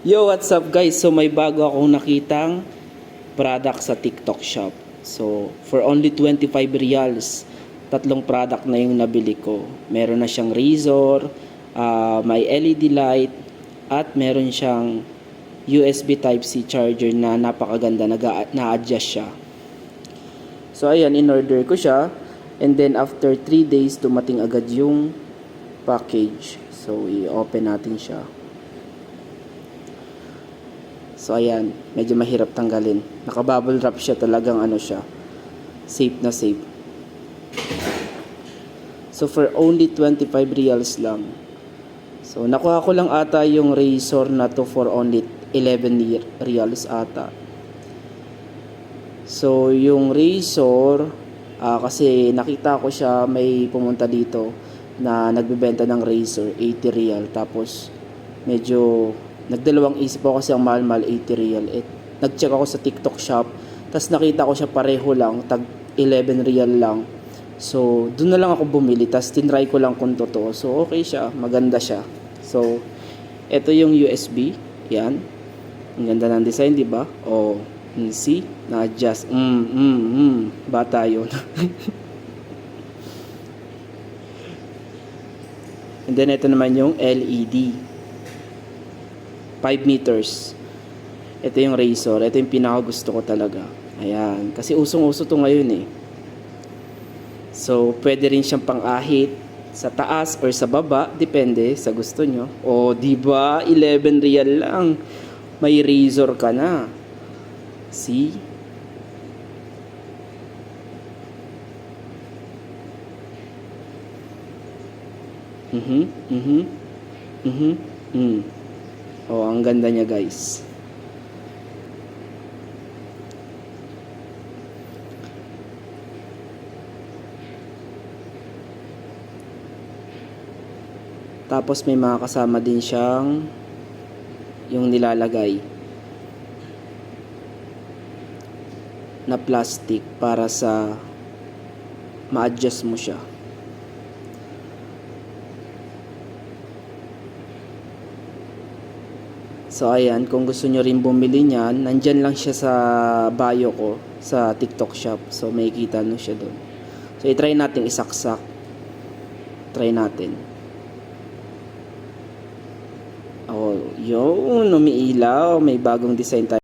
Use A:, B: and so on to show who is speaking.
A: Yo, what's up guys? So may bago akong nakitang product sa TikTok shop. So for only 25 reals, tatlong product na yung nabili ko. Meron na siyang razor, may LED light, at meron siyang USB Type-C charger na napakaganda, na-adjust siya. So ayan, in-order ko siya. And then after 3 days, dumating agad yung package. So i-open natin siya. So ayan, medyo mahirap tanggalin. Naka-bubble wrap siya, talagang ano siya. Safe na safe. So for only 25 reals lang. So nakuha ko lang ata yung razor na to for only 11 reals ata. So yung razor, kasi nakita ko siya, may pumunta dito na nagbebenta ng razor, 80 real. Tapos medyo nagdalawang isip ako kasi ang mahal-mahal, 80 real. Nag-check ako sa TikTok shop, tapos nakita ko siya pareho lang, tag 11 real lang. So doon na lang ako bumili, tapos tinry ko lang kung totoo. So okay siya, maganda siya. So ito yung USB, yan. Ang ganda ng design, di ba? Oh, see? Na-adjust. Bata yun. And then ito naman yung LED. 5 meters. Ito yung razor. Ito yung pinaka gusto ko talaga. Ayan. Kasi usong-uso to ngayon eh. So, pwede rin siyang pang-ahit sa taas or sa baba. Depende sa gusto nyo. O, diba? 11 real lang. May razor ka na. See? Oh, ang ganda niya guys. Tapos may mga kasama din siyang yung nilalagay na plastic para sa ma-adjust mo siya. So ayan, kung gusto nyo rin bumili niyan, nandyan lang siya sa bio ko sa TikTok shop. So makikita nyo siya doon. So i-try natin isaksak. Try natin. Oh, yun, umiilaw, may bagong design tayo.